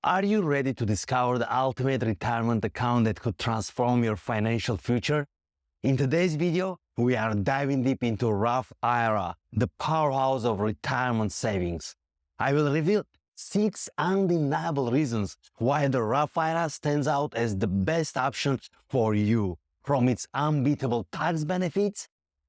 Are you ready to discover the ultimate retirement account that could transform your financial future? In today's video, we are diving deep into Roth IRA, the powerhouse of retirement savings. I will reveal 6 undeniable reasons why the Roth IRA stands out as the best option for you, from its unbeatable tax benefits,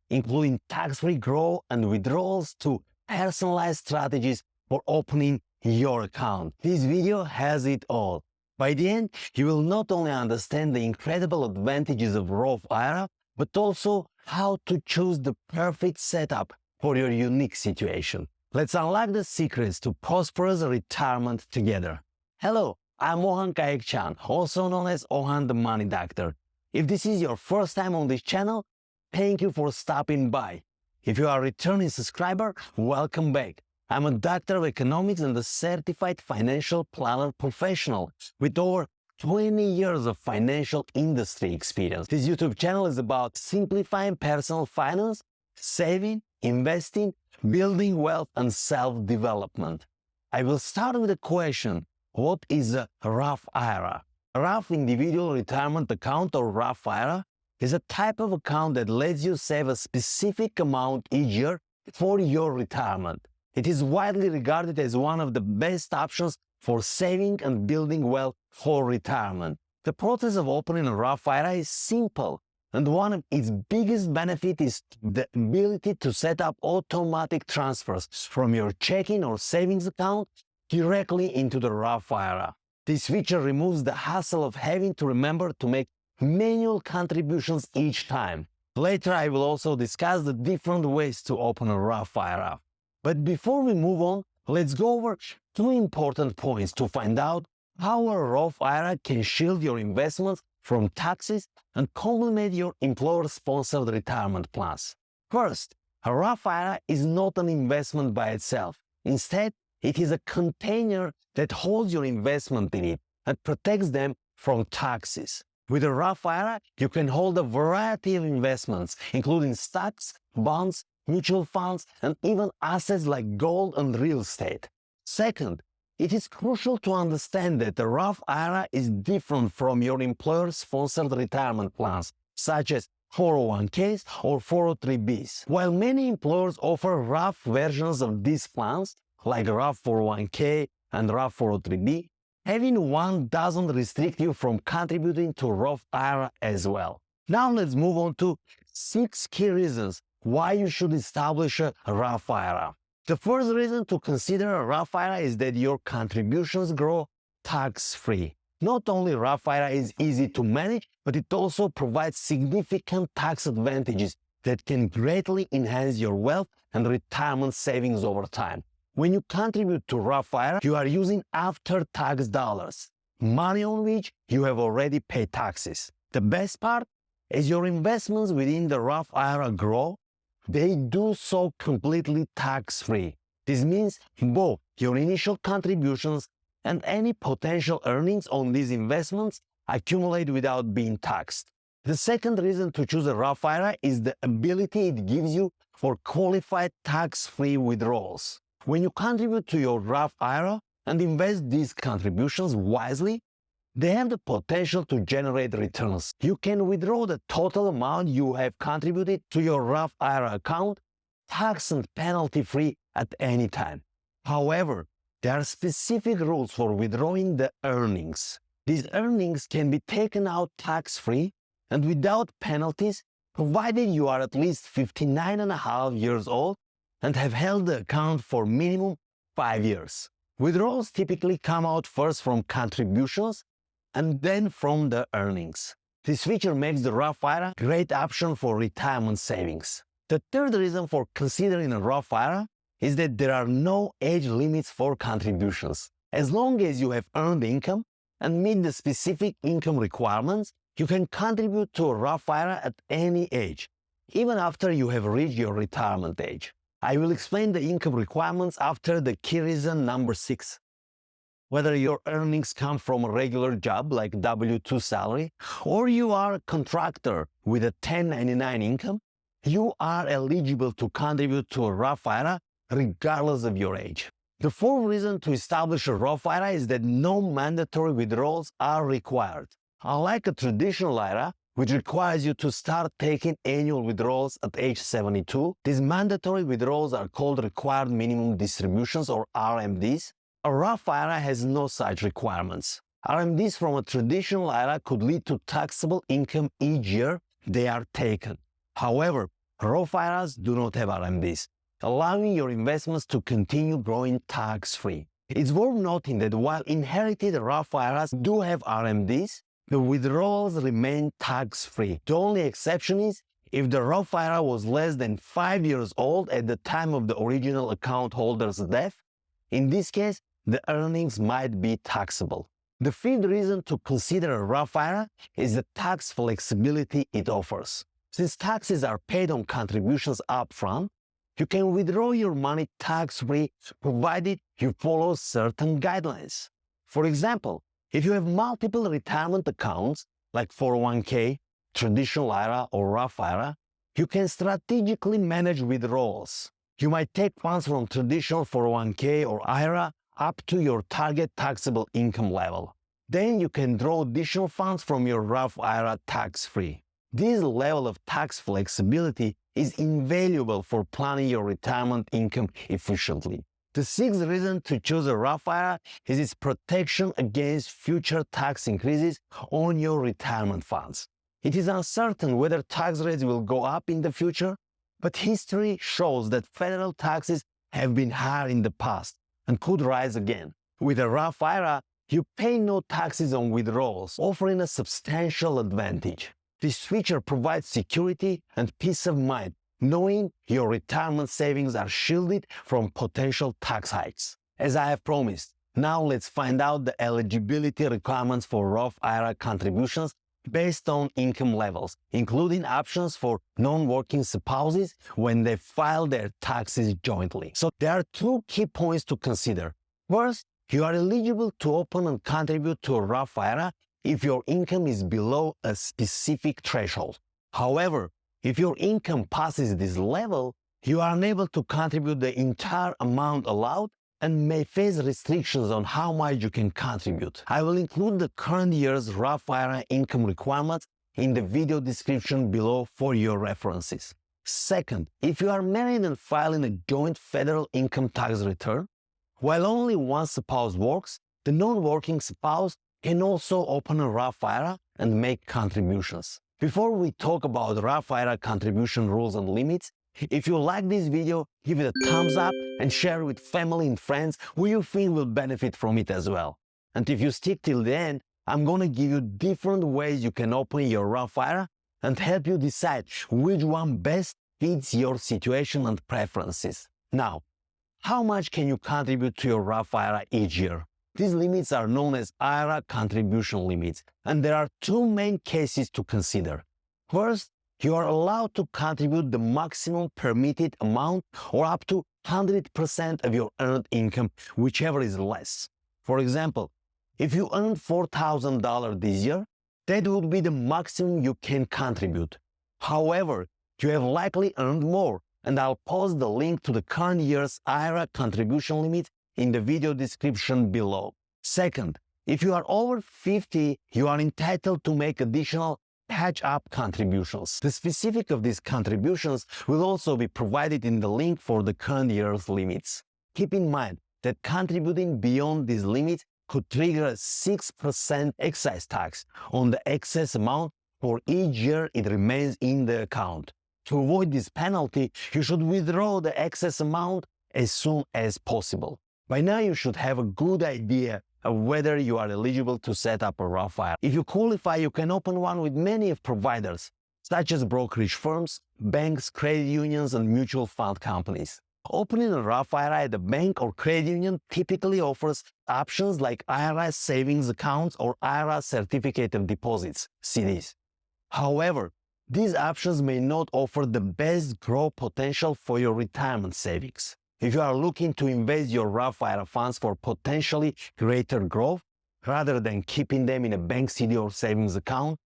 including tax-free growth and withdrawals, to personalized strategies for opening your account. This video has it all. By the end, you will not only understand the incredible advantages of Roth IRA, but also how to choose the perfect setup for your unique situation. Let's unlock the secrets to prosperous retirement together. Hello, I'm Ohan, also known as Ohan the Money Doctor. If this is your first time on this channel, thank you for stopping by. If you are a returning subscriber, welcome back. I'm a doctor of economics and a certified financial planner professional with over 20 years of financial industry experience. This YouTube channel is about simplifying personal finance, saving, investing, building wealth, and self-development. I will start with a question. What is a Roth IRA? A Roth Individual Retirement Account, or Roth IRA, is a type of account that lets you save a specific amount each year for your retirement. It is widely regarded as one of the best options for saving and building wealth for retirement. The process of opening a Roth IRA is simple, and one of its biggest benefits is the ability to set up automatic transfers from your checking or savings account directly into the Roth IRA. This feature removes the hassle of having to remember to make manual contributions each time. Later, I will also discuss the different ways to open a Roth IRA. But before we move on, let's go over 2 important points to find out how a Roth IRA can shield your investments from taxes and complement your employer-sponsored retirement plans. First, a Roth IRA is not an investment by itself. Instead, it is a container that holds your investment in it and protects them from taxes. With a Roth IRA, you can hold a variety of investments, including stocks, bonds, mutual funds, and even assets like gold and real estate. Second, it is crucial to understand that the Roth IRA is different from your employer-sponsored retirement plans, such as 401ks or 403bs. While many employers offer Roth versions of these plans, like Roth 401k and Roth 403b, having one doesn't restrict you from contributing to Roth IRA as well. Now let's move on to 6 key reasons why you should establish a Roth IRA. The first reason to consider a Roth IRA is that your contributions grow tax-free. Not only Roth IRA is easy to manage, but it also provides significant tax advantages that can greatly enhance your wealth and retirement savings over time. When you contribute to Roth IRA, you are using after-tax dollars, money on which you have already paid taxes. The best part, as your investments within the Roth IRA grow, they do so completely tax-free. This means both your initial contributions and any potential earnings on these investments accumulate without being taxed. The second reason to choose a Roth IRA is the ability it gives you for qualified tax-free withdrawals. When you contribute to your Roth IRA and invest these contributions wisely, they have the potential to generate returns. You can withdraw the total amount you have contributed to your Roth IRA account, tax and penalty-free at any time. However, there are specific rules for withdrawing the earnings. These earnings can be taken out tax-free and without penalties, provided you are at least 59.5 years old and have held the account for minimum 5 years. Withdrawals typically come out first from contributions and then from the earnings. This feature makes the Roth IRA a great option for retirement savings. The third reason for considering a Roth IRA is that there are no age limits for contributions. As long as you have earned income and meet the specific income requirements, you can contribute to a Roth IRA at any age, even after you have reached your retirement age. I will explain the income requirements after the key reason number 6. Whether your earnings come from a regular job like W-2 salary, or you are a contractor with a 1099 income, you are eligible to contribute to a Roth IRA regardless of your age. The fourth reason to establish a Roth IRA is that no mandatory withdrawals are required. Unlike a traditional IRA, which requires you to start taking annual withdrawals at age 72, these mandatory withdrawals are called required minimum distributions or RMDs. A Roth IRA has no such requirements. RMDs from a traditional IRA could lead to taxable income each year they are taken. However, Roth IRAs do not have RMDs, allowing your investments to continue growing tax-free. It's worth noting that while inherited Roth IRAs do have RMDs, the withdrawals remain tax-free. The only exception is if the Roth IRA was less than 5 years old at the time of the original account holder's death. In this case, the earnings might be taxable. The fifth reason to consider a Roth IRA is the tax flexibility it offers. Since taxes are paid on contributions upfront, you can withdraw your money tax-free provided you follow certain guidelines. For example, if you have multiple retirement accounts like 401k, traditional IRA, or Roth IRA, you can strategically manage withdrawals. You might take funds from traditional 401k or IRA up to your target taxable income level. Then you can draw additional funds from your Roth IRA tax-free. This level of tax flexibility is invaluable for planning your retirement income efficiently. The sixth reason to choose a Roth IRA is its protection against future tax increases on your retirement funds. It is uncertain whether tax rates will go up in the future, but history shows that federal taxes have been higher in the past and could rise again. With a Roth IRA, you pay no taxes on withdrawals, offering a substantial advantage. This feature provides security and peace of mind, knowing your retirement savings are shielded from potential tax hikes. As I have promised, now let's find out the eligibility requirements for Roth IRA contributions based on income levels, including options for non-working spouses when they file their taxes jointly. So there are two key points to consider. First, you are eligible to open and contribute to a Roth IRA if your income is below a specific threshold. However, if your income passes this level, you are unable to contribute the entire amount allowed and may face restrictions on how much you can contribute. I will include the current year's Roth IRA income requirements in the video description below for your references. Second, if you are married and filing a joint federal income tax return, while only one spouse works, the non-working spouse can also open a Roth IRA and make contributions. Before we talk about Roth IRA contribution rules and limits, if you like this video, give it a thumbs up and share with family and friends who you think will benefit from it as well. And if you stick till the end, I'm gonna give you different ways you can open your Roth IRA and help you decide which one best fits your situation and preferences. Now, how much can you contribute to your Roth IRA each year? These limits are known as IRA contribution limits, and there are two main cases to consider. First, you are allowed to contribute the maximum permitted amount or up to 100% of your earned income, whichever is less. For example, if you earned $4,000 this year, that would be the maximum you can contribute. However, you have likely earned more, and I'll post the link to the current year's IRA contribution limit in the video description below. Second, if you are over 50, you are entitled to make additional catch-up contributions. The specifics of these contributions will also be provided in the link for the current year's limits. Keep in mind that contributing beyond these limits could trigger a 6% excise tax on the excess amount for each year it remains in the account. To avoid this penalty, you should withdraw the excess amount as soon as possible. By now, you should have a good idea of whether you are eligible to set up a Roth IRA. If you qualify, you can open one with many providers, such as brokerage firms, banks, credit unions, and mutual fund companies. Opening a Roth IRA at a bank or credit union typically offers options like IRA savings accounts or IRA certificate of deposits, CDs. However, these options may not offer the best growth potential for your retirement savings. If you are looking to invest your Roth IRA funds for potentially greater growth, rather than keeping them in a bank CD or savings account,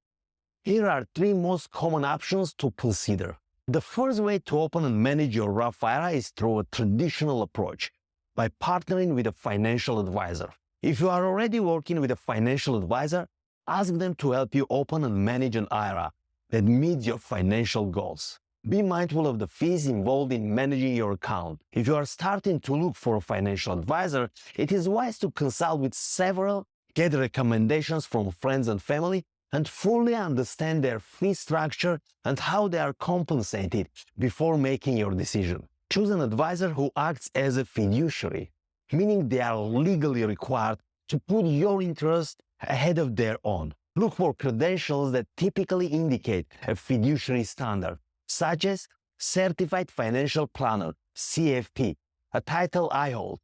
here are three most common options to consider. The first way to open and manage your Roth IRA is through a traditional approach, by partnering with a financial advisor. If you are already working with a financial advisor, ask them to help you open and manage an IRA that meets your financial goals. Be mindful of the fees involved in managing your account. If you are starting to look for a financial advisor, it is wise to consult with several, get recommendations from friends and family, and fully understand their fee structure and how they are compensated before making your decision. Choose an advisor who acts as a fiduciary, meaning they are legally required to put your interest ahead of their own. Look for credentials that typically indicate a fiduciary standard, such as Certified Financial Planner, CFP, a title I hold.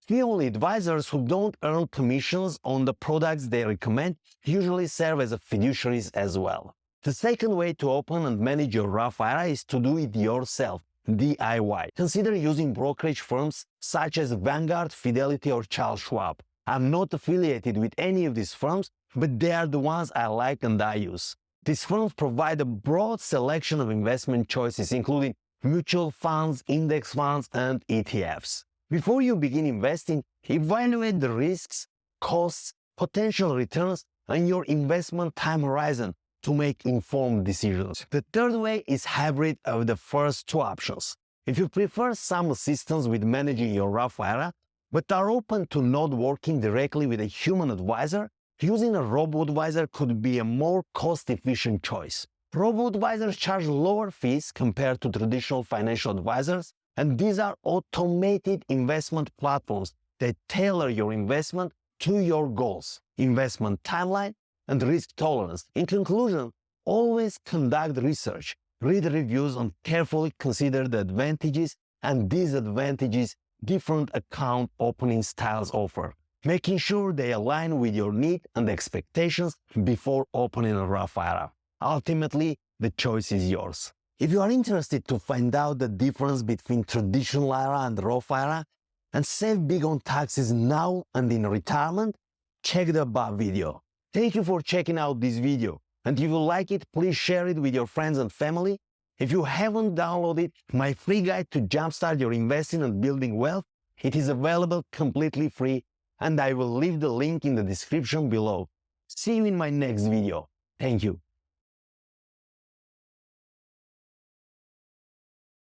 Fee-only advisors who don't earn commissions on the products they recommend usually serve as fiduciaries as well. The second way to open and manage your Roth IRA is to do it yourself, DIY. Consider using brokerage firms such as Vanguard, Fidelity, or Charles Schwab. I'm not affiliated with any of these firms, but they are the ones I like and I use. These firms provide a broad selection of investment choices, including mutual funds, index funds, and ETFs. Before you begin investing, evaluate the risks, costs, potential returns, and your investment time horizon to make informed decisions. The third way is hybrid of the first two options. If you prefer some assistance with managing your Roth IRA, but are open to not working directly with a human advisor, using a robo-advisor could be a more cost-efficient choice. Robo-advisors charge lower fees compared to traditional financial advisors, and these are automated investment platforms that tailor your investment to your goals, investment timeline, and risk tolerance. In conclusion, always conduct research, read reviews, and carefully consider the advantages and disadvantages different account opening styles offer, making sure they align with your need and expectations before opening a Roth IRA. Ultimately, the choice is yours. If you are interested to find out the difference between traditional IRA and Roth IRA and save big on taxes now and in retirement, check the above video. Thank you for checking out this video, and if you like it, please share it with your friends and family. If you haven't downloaded my free guide to jumpstart your investing and building wealth, it is available completely free, and I will leave the link in the description below. See you in my next video. Thank you.